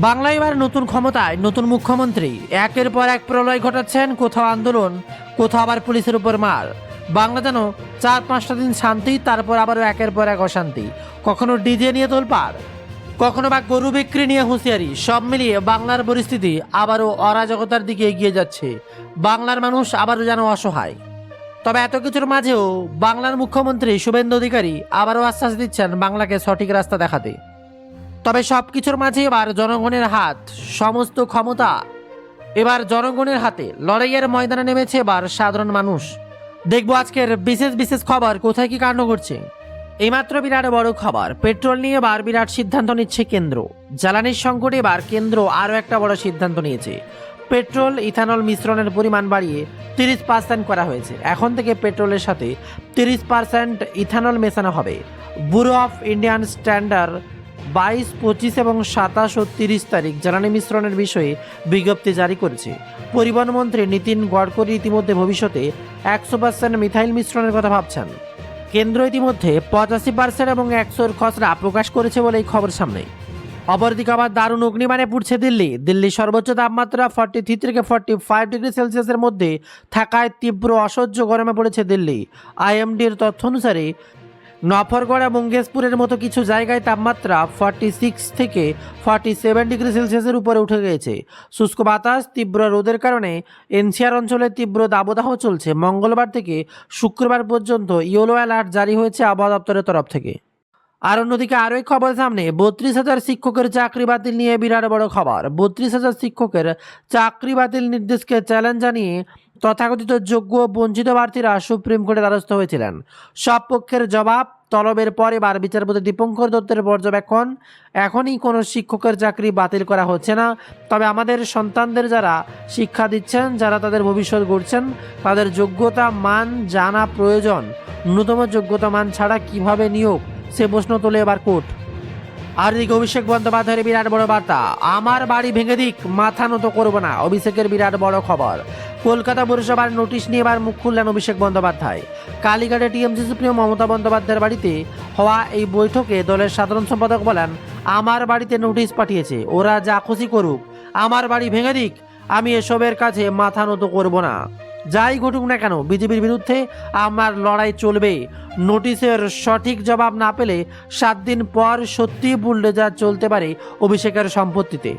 বাংলা এবার নতুন ক্ষমতায় নতুন মুখ্যমন্ত্রী একের পর এক প্রলয় ঘটাচ্ছেন। কোথাও আন্দোলন, কোথাও আবার পুলিশের উপর মার। বাংলা যেন 4-5টা দিন শান্তি, তারপর আবারও একের পর এক অশান্তি। কখনো ডিজে নিয়ে তোলপাড়, কখনো বা গরু বিক্রি নিয়ে হুঁশিয়ারি। সব মিলিয়ে বাংলার পরিস্থিতি আবারও অরাজকতার দিকে এগিয়ে যাচ্ছে। বাংলার মানুষ আবারও যেন অসহায়। তবে এত কিছুর মাঝেও বাংলার মুখ্যমন্ত্রী শুভেন্দু অধিকারী আবারও আশ্বাস দিচ্ছেন বাংলাকে সঠিক রাস্তা দেখাতে। তবে সবকিছুর মাঝে এবার জনগণের হাত, সমস্ত ক্ষমতা এবার জনগণের হাতে। লড়াইয়ের ময়দানে নেমেছে এবার সাধারণ মানুষ। দেখবো আজকের বিশেষ বিশেষ খবর, কোথায় কি কাণ্ড ঘটছে। এইমাত্র বিরাট বড় খবর, পেট্রোল নিয়ে এবার বিরাট সিদ্ধান্ত নিচ্ছে কেন্দ্র। জ্বালানির সংকটে এবার কেন্দ্র আরও একটা বড় সিদ্ধান্ত নিয়েছে। পেট্রোল ইথানল মিশ্রণের পরিমাণ বাড়িয়ে 30% করা হয়েছে। এখন থেকে পেট্রোলের সাথে 30% ইথানল মেশানো হবে। ব্যুরো অফ ইন্ডিয়ান স্ট্যান্ডার্ড 22, 25 এবং 27 ও 30 তারিখ জ্বালানি মিশ্রণের বিষয়ে বিজ্ঞপ্তি জারি করেছে। পরিবহন মন্ত্রী নীতিন গডকরি ইতিমধ্যে ভবিষ্যতে 100% মিথাইল মিশ্রণের কথা ভাবছেন। কেন্দ্র ইতিমধ্যে 85% এবং 100-র খসড়া প্রকাশ করেছে বলে এই খবর সামনে। অপরদিকে আবার দারুণ অগ্নিবাণে পুড়ছে দিল্লি। দিল্লির সর্বোচ্চ তাপমাত্রা 43 থেকে 45 ডিগ্রি সেলসিয়াসের মধ্যে থাকায় তীব্র অসহ্য গরমে পড়েছে দিল্লি। আইএমডির তথ্য অনুসারে নফরগড় এবং মুঙ্গেশপুরের মতো কিছু জায়গায় তাপমাত্রা 46 থেকে 47 ডিগ্রি সেলসিয়াসের উপরে উঠে গিয়েছে। শুষ্ক বাতাস, তীব্র রোদের কারণে এনসিআর অঞ্চলে তীব্র দাবদাহ চলছে। মঙ্গলবার থেকে শুক্রবার পর্যন্ত ইয়েলো অ্যালার্ট জারি হয়েছে আবহাওয়া দপ্তরের তরফ থেকে। আর অন্যদিকে আরও এক খবর সামনে, 32,000 শিক্ষকের চাকরি বাতিল নিয়ে বিরাট বড় খবর। 32,000 শিক্ষকের চাকরি বাতিল নির্দেশকে চ্যালেঞ্জ জানিয়ে তথাকথিত যোগ্য বঞ্চিত প্রার্থীরা সুপ্রিম কোর্টে দ্বারস্থ হয়েছিলেন। সব পক্ষের জবাব তলবের পর এবার বিচারপতি দীপঙ্কর দত্তের পর্যবেক্ষণ, এখনই কোনো শিক্ষকের চাকরি বাতিল করা হচ্ছে না। তবে আমাদের সন্তানদের যারা শিক্ষা দিচ্ছেন, যারা তাদের ভবিষ্যৎ গড়ছেন, তাদের যোগ্যতা মান জানা প্রয়োজন। ন্যূনতম যোগ্যতা মান ছাড়া কিভাবে নিয়োগ, সে প্রশ্ন তোলে এবার কোর্ট। আর এদিকে অভিষেক বন্দ্যোপাধ্যায়ের বিরাট বড় বার্তা, আমার বাড়ি ভেঙে দিক, মাথা নত করব না। অভিষেকের বিরাট বড় খবর, কলকাতা পুরসভার নোটিশ নিয়ে এবার মুখ খুললেন অভিষেক বন্দ্যোপাধ্যায়। কালীঘাটে টিএমসি সুপ্রিমো মমতা বন্দ্যোপাধ্যায়ের বাড়িতে হওয়া এই বৈঠকে দলের সাধারণ সম্পাদক বলেন, আমার বাড়িতে নোটিশ পাঠিয়েছে, ওরা যা খুশি করুক, আমার বাড়ি ভেঙে দিক, আমি এসবের কাছে মাথা নত করব না। যাই ঘটুক না কেন, বিজেপির বিরুদ্ধে আমার লড়াই চলবে। নোটিশের সঠিক জবাব না পেলে 7 দিন পর সত্যি বুলডোজার চলতে পারে অভিষেকের সম্পত্তিতে।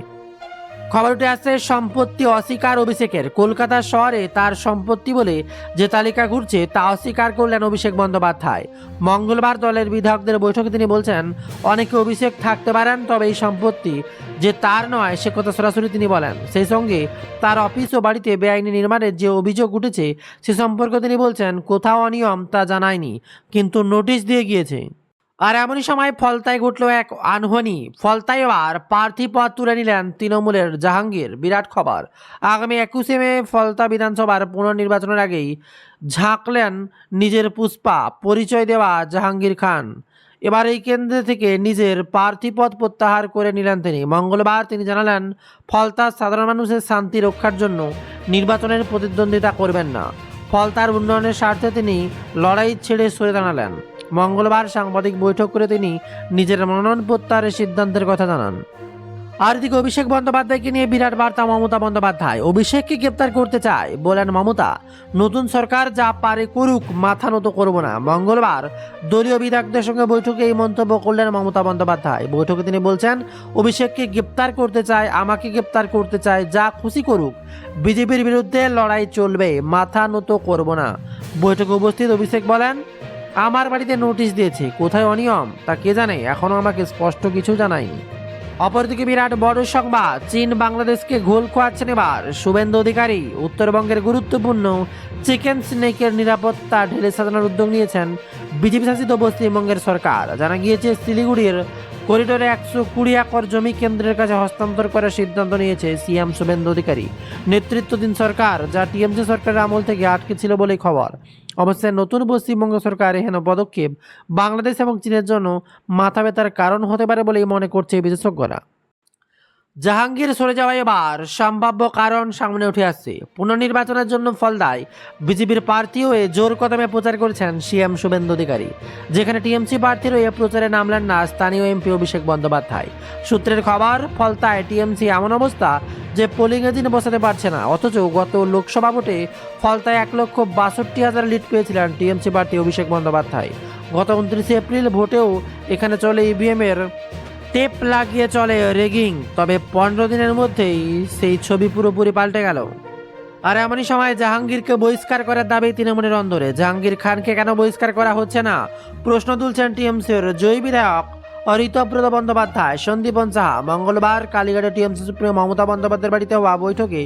খবর উঠে আসছে সম্পত্তি অস্বীকার অভিষেকের। কলকাতা শহরে তার সম্পত্তি বলে যে তালিকা ঘুরছে তা অস্বীকার করলেন অভিষেক বন্দ্যোপাধ্যায়। মঙ্গলবার দলের বিধায়কদের বৈঠকে তিনি বলছেন, অনেকে অভিষেক থাকতে পারেন, তবে এই সম্পত্তি যে তার নয় সে কথা সরাসরি তিনি বলেন। সেই সঙ্গে তার অফিস ও বাড়িতে বেআইনি নির্মাণের যে অভিযোগ উঠেছে সে সম্পর্কে তিনি বলছেন, কোথাও অনিয়ম তা জানায়নি, কিন্তু নোটিশ দিয়ে গিয়েছে। আর এমনই সময় ফলতায় ঘটল এক আনহনি। ফলতায় এবার প্রার্থী পদ তুলে নিলেন তৃণমূলের জাহাঙ্গীর। বিরাট খবর, আগামী 21শে মে ফলতা বিধানসভার পুনর্নির্বাচনের আগেই ঝাঁকলেন নিজের পুষ্পা, পরিচয় দেওয়া জাহাঙ্গীর খান। এবার এই কেন্দ্র থেকে নিজের প্রার্থী পদ প্রত্যাহার করে নিলেন তিনি। মঙ্গলবার তিনি জানালেন, ফলতার সাধারণ মানুষের শান্তি রক্ষার জন্য নির্বাচনের প্রতিদ্বন্দ্বিতা করবেন না। ফলতার উন্নয়নের স্বার্থে তিনি লড়াই ছেড়ে সরে দাঁড়ালেন। মঙ্গলবার সাংবাদিক বৈঠক করে তিনি নিজের মনোনয়ন প্রত্যাহারের সিদ্ধান্তের কথা জানান। আর এদিকে অভিষেক বন্দ্যোপাধ্যায়কে নিয়ে বিরাট বার্তা মমতা বন্দ্যোপাধ্যায়। অভিষেককে গ্রেপ্তার করতে চায়, বলেন মমতা, নতুন সরকার যা পারে করুক, মাথা নত করব না। মঙ্গলবার দলীয় বিধায়কদের সঙ্গে বৈঠকে এই মন্তব্য করলেন মমতা বন্দ্যোপাধ্যায়। বৈঠকে তিনি বলছেন, অভিষেককে গ্রেপ্তার করতে চায়, আমাকে গ্রেপ্তার করতে চায়, যা খুশি করুক, বিজেপির বিরুদ্ধে লড়াই চলবে, মাথা নত করব না। বৈঠকে উপস্থিত অভিষেক বলেন, আমার বাড়িতে নোটিশ দিয়েছে, কোথায় অনিয়ম তা কে জানে, এখনো আমাকে স্পষ্ট কিছু জানায়নি। অপরদিকে বিরাট বড় সংবাদ, চীন বাংলাদেশকে ঘোল খোয়াচ্ছেন এবার শুভেন্দু অধিকারী। উত্তরবঙ্গের গুরুত্বপূর্ণ চিকেন স্নেকের নিরাপত্তা ঢেলে সাজানোর উদ্যোগ নিয়েছেন বিজেপি শাসিত পশ্চিমবঙ্গের সরকার। জানা গিয়েছে, শিলিগুড়ির করিডোরে 120 একর জমি কেন্দ্রের কাছে হস্তান্তর করার সিদ্ধান্ত নিয়েছে সিএম শুভেন্দু অধিকারী নেতৃত্বাধীন সরকার, যা টিএমসি সরকারের আমল থেকে আটকে ছিল বলেই খবর। অবশ্যই নতুন পশ্চিমবঙ্গ সরকার এহেন পদক্ষেপ বাংলাদেশ এবং চীনের জন্য মাথা ব্যথার কারণ হতে পারে বলেই মনে করছে বিশেষজ্ঞরা। জাহাঙ্গীর সরে যাওয়া এবার সম্ভাব্য কারণ সামনে উঠে আসছে। পুনর্নির্বাচনের জন্য ফলদায় বিজেপির প্রার্থী হয়ে জোর কদমে প্রচার করেছেন সিএম শুভেন্দু অধিকারী, যেখানে টিএমসি প্রার্থীর হয়ে প্রচারে নামলেন না স্থানীয় এমপি অভিষেক বন্দ্যোপাধ্যায়। সূত্রের খবর, ফলতায় টিএমসি এমন অবস্থা যে পোলিং এজেন্ট বসাতে পারছে না, অথচ গত লোকসভা ভোটে ফলতায় 1,62,000 লিড পেয়েছিলেন টিএমসি প্রার্থী অভিষেক বন্দ্যোপাধ্যায়। গত 29 এপ্রিল ভোটেও এখানে চলে ইভিএম এর টেপ লাগিয়ে চলে রেগিং, তবে 15 দিনের মধ্যেই সেই ছবি পুরোপুরি পাল্টে গেল। আর এমনই সময় জাহাঙ্গীরকে বহিষ্কার করার দাবি তৃণমূলের অন্দরে। জাহাঙ্গীর খানকে কেন বহিষ্কার করা হচ্ছে না প্রশ্ন তুলছেন টিএমসির জয়ী বিধায়ক ঋতব্রত বন্দ্যোপাধ্যায়, সন্দীপন সাহা। মঙ্গলবার কালীঘাটে টিএমসি সুপ্রিমো মমতা বন্দ্যোপাধ্যায়ের বাড়িতে হওয়া বৈঠকে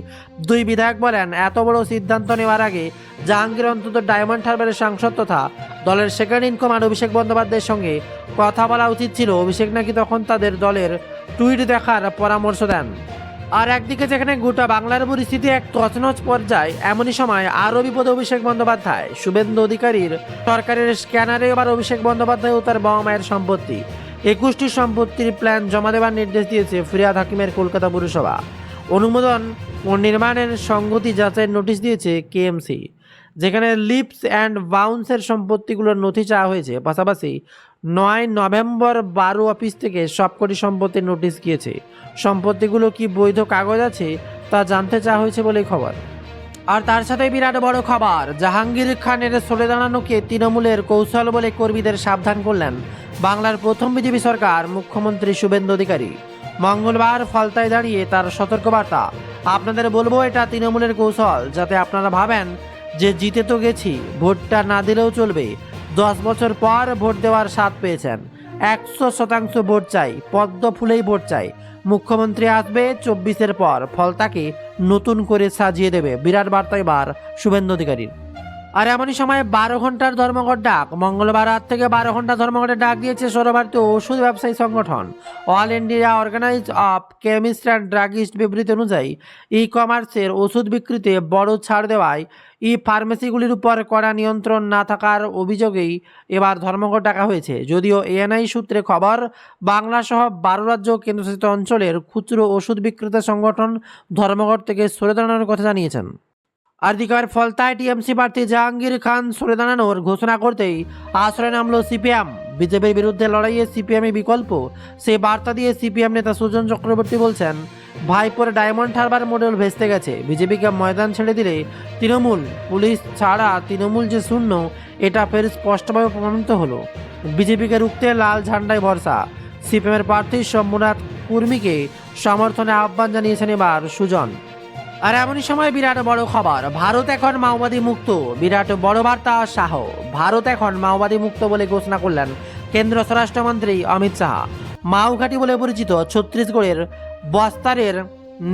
দুই বিধায়ক বলেন, এত বড় সিদ্ধান্ত নেওয়ার আগে জাহাঙ্গীর অন্তত ডায়মন্ড হারবারের সাংসদ তথা দলের সেকেন্ড ইন কমান্ড অভিষেক বন্দ্যোপাধ্যায়ের সঙ্গে কথা বলা উচিত ছিল। অভিষেক নাকি তখন তাদের দলের টুইট দেখার পরামর্শ দেন। আর একদিকে যেখানে গোটা বাংলার পরিস্থিতি এক তছনছ পর্যায়ে, এমনই সময় আরও বিপদে অভিষেক বন্দ্যোপাধ্যায়। শুভেন্দু অধিকারীর সরকারের স্ক্যানারে এবার অভিষেক বন্দ্যোপাধ্যায় ও তার বাবা মায়ের সম্পত্তি 21টি সম্পত্তির প্ল্যান জমা দেওয়ার নির্দেশ দিয়েছে ফিরহাদ হাকিমের কলকাতা পুরসভা। অনুমোদন ও নির্মাণের সংগতি যাচাইয়ের নোটিশ দিয়েছে কেএমসি, যেখানে লিপস অ্যান্ড বাউন্সের সম্পত্তিগুলোর নথি চাওয়া হয়েছে। পাশাপাশি 9 নভেম্বর 12 অফিস থেকে সবকটি সম্পত্তির নোটিশ গিয়েছে। সম্পত্তিগুলো কি বৈধ কাগজ আছে তা জানতে চাওয়া হয়েছে বলেই খবর। আর তার সাথে বিরাট বড় খবর, জাহাঙ্গীর খানের সরে দাঁড়ানোকে তৃণমূলের কৌশল বলে কর্মীদের সাবধান করলেন বাংলার প্রথম বিজেপি সরকার মুখ্যমন্ত্রী শুভেন্দু অধিকারী। মঙ্গলবার ফলতায় দাঁড়িয়ে তার সতর্কবার্তা, আপনাদের বলবো এটা তৃণমূলের কৌশল, যাতে আপনারা ভাবেন যে জিতে তো গেছি, ভোটটা না দিলেও চলবে। 10 বছর পর ভোট দেওয়ার স্বাদ পেয়েছেন, 100% ভোট চাই, পদ্ম ফুলেই ভোট চাই। মুখ্যমন্ত্রী আসবে 24-এর পর, ফলতাকে নতুন করে সাজিয়ে দেবে। বিরাট বার্তা এবার শুভেন্দু অধিকারীর। আর এমনই সময় 12 ঘন্টার ধর্মঘট ডাক। মঙ্গলবার রাত থেকে 12 ঘন্টা ধর্মঘটের ডাক দিয়েছে সর্বভারতীয় ওষুধ ব্যবসায়ী সংগঠন all India organise of chemist and druggist. বিবৃতি অনুযায়ী ই কমার্সের ওষুধ বিক্রিতে বড় ছাড় দেওয়ায় ফার্মেসিগুলির উপর কড়া নিয়ন্ত্রণ না থাকার অভিযোগেই এবার ধর্মঘট ডাকা হয়েছে। যদিও এএনআই সূত্রে খবর, বাংলা সহ 12 রাজ্য কেন্দ্রশাসিত অঞ্চলের খুচরো ওষুধ বিক্রেতা সংগঠন ধর্মঘট থেকে সরে দাঁড়ানোর কথা জানিয়েছেন। আর দিকের ফলতায় টিএমসি প্রার্থী জাহাঙ্গীর খান সরে দাঁড়ানোর ঘোষণা করতেই আশ্রয় নামল সিপিএম। বিজেপির বিরুদ্ধে লড়াইয়ে সিপিএমই বিকল্প, সেই বার্তা দিয়ে সিপিএম নেতা সুজন চক্রবর্তী বলছেন, ভাইপোর ডায়মন্ড হারবার মডেল ভেস্তে গেছে। বিজেপিকে ময়দান ছেড়ে দিলে তৃণমূল, পুলিশ ছাড়া তৃণমূল যে শূন্য, এটা ফের স্পষ্টভাবে প্রমাণিত হলো। বিজেপিকে রুখতে লাল ঝান্ডায় ভরসা। সিপিএমের প্রার্থী শম্ভুনাথ কুর্মীকে সমর্থনে আহ্বান জানিয়েছেন এবার সুজন। আর এমনই সময় বিরাট বড় খবর, ভারত এখন মাওবাদী মুক্ত। বিরাট বড় বার্তা শাহ, ভারত এখন মাওবাদী মুক্ত বলে ঘোষণা করলেন কেন্দ্র স্বরাষ্ট্রমন্ত্রী অমিত শাহ। মাওঘাটি বলে পরিচিত ছত্তিশগড়ের বস্তারের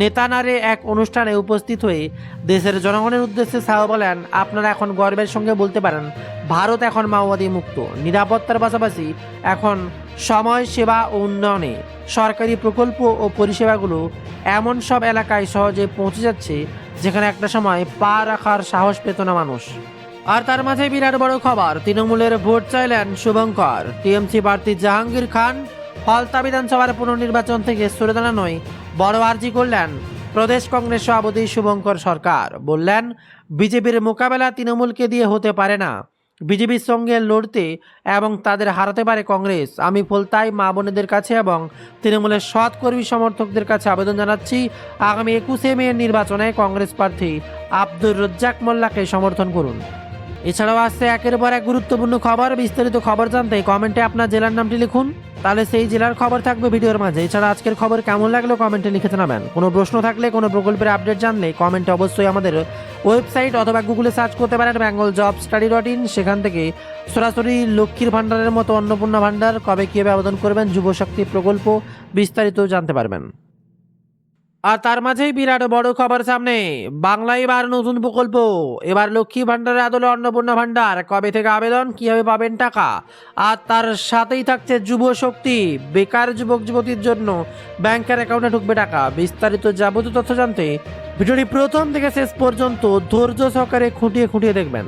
নেতানারে এক অনুষ্ঠানে উপস্থিত হয়ে দেশের জনগণের উদ্দেশ্যে শাহ বলেন, আপনারা এখন গর্বের সঙ্গে বলতে পারেন ভারত এখন মাওবাদী মুক্ত। নিরাপত্তার পাশাপাশি এখন সময়, সেবা ও উন্নয়নে সরকারি প্রকল্প ও পরিষেবাগুলো এমন সব এলাকায় সহজে পৌঁছে যাচ্ছে যেখানে একটা সময় পা রাখার সাহস পেত না মানুষ। আর তার মাঝে বিরাট বড় খবর, তৃণমূলের ভোট চাইলেন শুভঙ্কর। টিএমসি প্রার্থী জাহাঙ্গীর খান ফলতা বিধানসভার পুনর্নির্বাচন থেকে সরে দাঁড়ানোয় বড় আর্জি করলেন প্রদেশ কংগ্রেস সভাপতি শুভঙ্কর সরকার। বললেন, বিজেপির মোকাবেলা তৃণমূলকে দিয়ে হতে পারে না, বিজেপির সঙ্গে লড়তে এবং তাদের হারাতে পারে কংগ্রেস। আমি ফলতায় মা বোনেদের কাছে এবং তৃণমূলের সৎ কর্মী সমর্থকদের কাছে আবেদন জানাচ্ছি, আগামী 21শে মে নির্বাচনে কংগ্রেস প্রার্থী আব্দুর রজ্জাক মোল্লাকে সমর্থন করুন। এছাড়াও আসছে একের পর এক গুরুত্বপূর্ণ খবর। বিস্তারিত খবর জানতে কমেন্টে আপনার জেলার নামটি লিখুন, তাহলে সেই জেলার খবর থাকবে ভিডিওর মাঝে। এছাড়া আজকের খবর কেমন লাগলো কমেন্টে লিখে জানাবেন। কোনো প্রশ্ন থাকলে, কোনো প্রকল্পের আপডেট জানলে কমেন্টে অবশ্যই আমাদের ওয়েবসাইট অথবা গুগলে সার্চ করতে পারেন bengalJobStudy.in। সেখান থেকে সরাসরি লক্ষ্মীর ভাণ্ডারের মতো অন্নপূর্ণা ভাণ্ডার কবে কীভাবে আবেদন করবেন, যুবশক্তি প্রকল্প বিস্তারিত জানতে পারবেন। আর তার মাঝেই বিরাট বড় খবর সামনে, বাংলায় এবার নতুন প্রকল্প। এবার লক্ষ্মী ভাণ্ডারের আদলে অন্নপূর্ণা ভাণ্ডার, কবে থেকে আবেদন, কিভাবে পাবেন টাকা। আর তার সাথেই থাকছে যুব শক্তি, বেকার যুবক যুবতীর জন্য ব্যাংকের অ্যাকাউন্টে ঢুকবে টাকা। বিস্তারিত যাবতীয় তথ্য জানতে ভিডিওটি প্রথম থেকে শেষ পর্যন্ত ধৈর্য সহকারে খুঁটিয়ে খুঁটিয়ে দেখবেন।